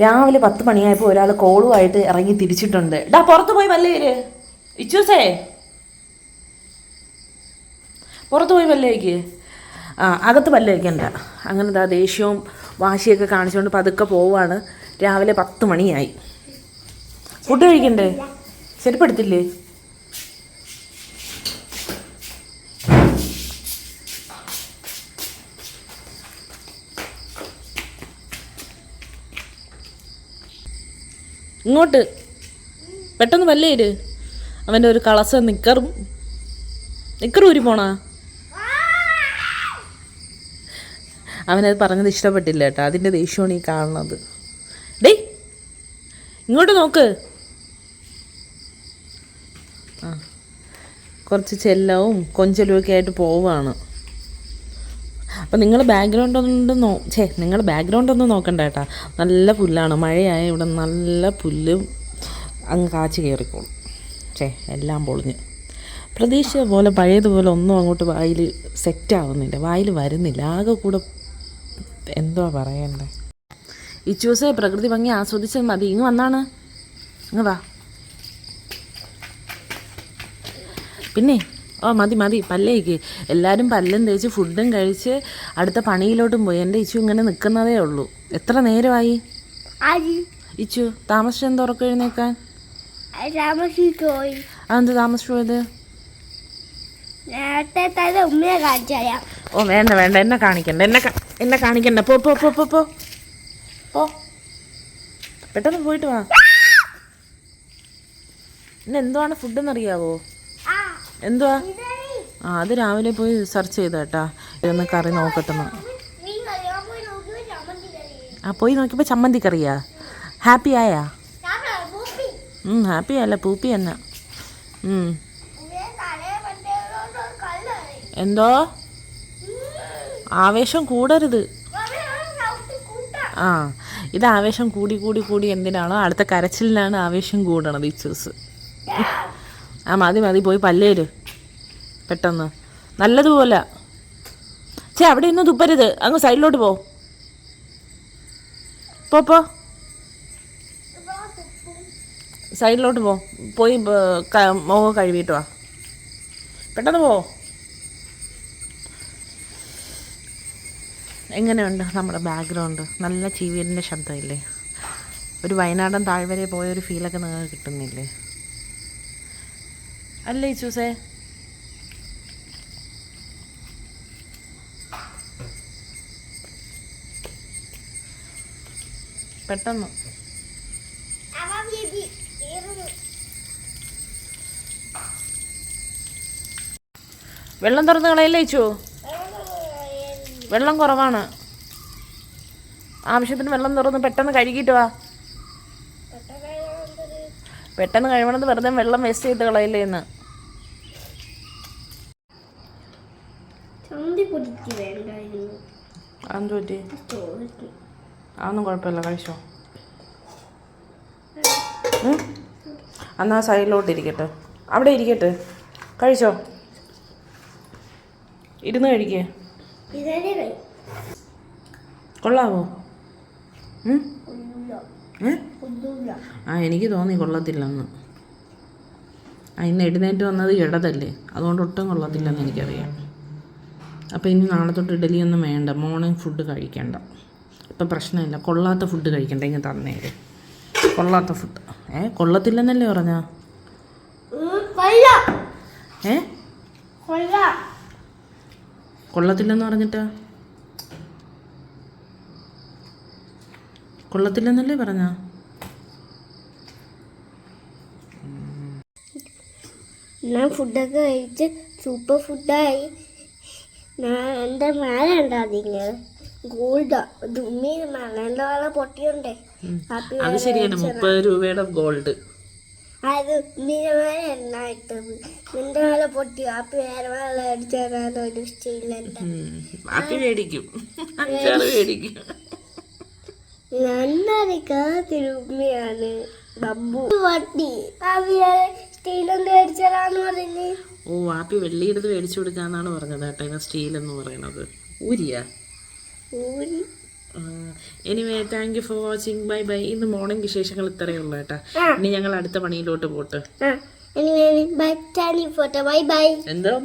രാവിലെ 10 മണിയായപ്പോൾ ഒരാൾ കോളുമായിട്ട് ഇറങ്ങി തിരിച്ചിട്ടുണ്ട്. ഡാ പുറത്ത് പോയി വല്ലേര് ഇച്ചൂസേ, പുറത്ത് പോയി വല്ലേക്ക്. അകത്ത് പല്ല് വയ്ക്കണ്ട. അങ്ങനെ ദാ ദേഷ്യവും വാശിയൊക്കെ കാണിച്ചുകൊണ്ട് പതുക്കെ പോവാണ്. രാവിലെ 10 മണിയായി. ഫുഡ് കഴിക്കണ്ടേ? ചെരുപ്പെടുത്തില്ലേ? ഇങ്ങോട്ട് പെട്ടെന്ന് പല്ലേര്. അവൻ്റെ ഒരു കളസ നിക്കറും ഊരി പോണാ. അവനത് പറഞ്ഞത് ഇഷ്ടപ്പെട്ടില്ല കേട്ടോ. അതിൻ്റെ ദേഷ്യമാണ് ഈ കാണുന്നത്. ഡേ ഇങ്ങോട്ട് നോക്ക്. കുറച്ച് ചെല്ലവും കൊഞ്ചലും ഒക്കെ ആയിട്ട് പോവാണ്. അപ്പം നിങ്ങൾ ബാക്ക്ഗ്രൗണ്ട് ഒന്നും നോക്കണ്ട കേട്ടാ. നല്ല പുല്ലാണ്. മഴയായ ഇവിടെ നല്ല പുല്ല് അങ്ങ് കാച്ച് കയറിക്കോളും. എല്ലാം പൊളിഞ്ഞ് പ്രതീക്ഷിച്ച പോലെ പഴയതുപോലെ ഒന്നും അങ്ങോട്ട് വായിൽ സെറ്റാവുന്നില്ല, വായിൽ വരുന്നില്ല. ആകെ കൂടെ എന്തുവാ പറയണ്ടേ. ഇച്ചൂസേ പ്രകൃതി ഭംഗി ആസ്വദിച്ചാൽ മതി. ഇങ്ങ് വന്നാണ്, ഇങ്ങ് വാ. പിന്നെ മതി പല്ലേക്ക്. എല്ലാവരും പല്ലും തേച്ച് ഫുഡും കഴിച്ച് അടുത്ത പണിയിലോട്ടും പോയി. എൻ്റെ ഇച്ചു ഇങ്ങനെ നിൽക്കുന്നതേ ഉള്ളൂ. എത്ര നേരമായി ഇച്ചു? താമസിച്ചെന്ത് ഉറക്കം എഴുന്നേക്കാൻ? അതെന്ത് താമസിച്ചു പോയത്? വേണ്ട എന്നെ കാണിക്കണ്ട, എന്നെ കാണിക്കണ്ട. പോ പെട്ടെന്ന് പോയിട്ട് വാ. ഇന്ന് എന്തുവാണ് ഫുഡെന്നറിയാവോ? എന്തുവാ? അത് രാവിലെ പോയി സെർച്ച് ചെയ്ത കേട്ടാ. ഇതൊന്ന് കറി നോക്കട്ടെന്ന്. പോയി നോക്കിയപ്പോൾ ചമ്മന്തി കറിയാ. ഹാപ്പി ആയാ? ഹാപ്പി അല്ല, പൂപ്പി തന്നെ. എന്തോ ആവേശം കൂടരുത്. ഇത് ആവേശം കൂടി എന്തിനാണോ അടുത്ത കരച്ചിലിനാണ് ആവേശം കൂടണത്. ഇച്ചൂസ് മതി പോയി പല്ലേര് പെട്ടെന്ന്. നല്ലതുപോലെ അവിടെ ഒന്നും തുപ്പരുത്. അങ്ങ് സൈഡിലോട്ട് പോ. സൈഡിലോട്ട് പോയി മുഖം കഴുകിയിട്ട് വാ. പെട്ടെന്ന് പോ. എങ്ങനെയുണ്ട് നമ്മുടെ ബാക്ക്ഗ്രൗണ്ട്? നല്ല ചീവീരിൻ്റെ ശബ്ദമില്ലേ? ഒരു വയനാടൻ താഴ്വരെ പോയൊരു ഫീലൊക്കെ നിങ്ങൾക്ക് കിട്ടുന്നില്ലേ? അല്ലേ ചൂസേ? പെട്ടെന്ന് വെള്ളം തുറന്ന് കളയല്ലേ ചോ? വെള്ളം കുറവാണ്. ആവശ്യത്തിന് വെള്ളം തുറന്ന് പെട്ടെന്ന് കഴുകിയിട്ട് വാ. പെട്ടെന്ന് കഴിവണത് വെറുതെ വെള്ളം വേസ്റ്റ് ചെയ്ത് കളയില്ലേ എന്ന്. അതെന്ത് പറ്റി? അതൊന്നും കുഴപ്പമില്ല, കഴിച്ചോ. എന്നാൽ സൈഡിലോട്ട് ഇരിക്കട്ടെ. അവിടെ ഇരിക്കട്ടെ. കഴിച്ചോ. ഇരുന്ന് കഴിക്കേ. കൊള്ളാവോ? എനിക്ക് തോന്നി കൊള്ളത്തില്ലെന്ന്. ഇന്ന് എഴുന്നേറ്റ് വന്നത് ഇടതല്ലേ, അതുകൊണ്ട് ഒട്ടും കൊള്ളത്തില്ലെന്ന് എനിക്കറിയാം. അപ്പോൾ ഇനി നാളെ തൊട്ട് ഇഡലിയൊന്നും വേണ്ട, മോർണിംഗ് ഫുഡ് കഴിക്കണ്ട. ഇപ്പം പ്രശ്നമില്ല, കൊള്ളാത്ത ഫുഡ് കഴിക്കണ്ട. ഇങ്ങനെ തന്നേര് കൊള്ളാത്ത ഫുഡ്. കൊള്ളത്തില്ലെന്നല്ലേ പറഞ്ഞാ? കൊള്ളത്തില്ലെന്ന് പറഞ്ഞിട്ടാ? കൊള്ളത്തില്ലെന്നല്ലേ പറഞ്ഞാ? ഞാൻ ഫുഡൊക്കെ കഴിച്ച് സൂപ്പർ ഫുഡായി. എൻ്റെ മേലെ ഉണ്ടാതിങ്ങ ഗോൾഡാ. ഉമ്മി മണേൻ്റെ വേള പൊട്ടിയുണ്ടേ. അത് ശരിയാണ്, 30 രൂപയുടെ ഗോൾഡ്. അത് ഉമ്മീൻ്റെ മേലെ എണ്ണായിട്ടത്. നിന്റെ മേലെ പൊട്ടി. ആപ്പി വേറെ വേള അടിച്ചു തരാൻ ഒരു സ്റ്റീലുണ്ട്. ഉമ്മയാണ് ബബ്ബു പട്ടി. സ്റ്റീലൊന്നും മേടിച്ചു തരാന്ന് പറഞ്ഞ്. ആപ്പി വെള്ളിയെടുത്ത് മേടിച്ചു കൊടുക്കാന്നാണ് പറഞ്ഞത് കേട്ടോ. സ്റ്റീൽ എന്ന് പറയണത് ഊരിയാ? Anyway thank you for watching. Bye bye. ഇന്ന് മോർണിംഗ് വിശേഷങ്ങൾ ഇത്രയേ ഉള്ളൂ കേട്ടാ. ഇനി ഞങ്ങൾ അടുത്ത പണിയിലോട്ട് പോട്ട്. Bye bye. എന്താ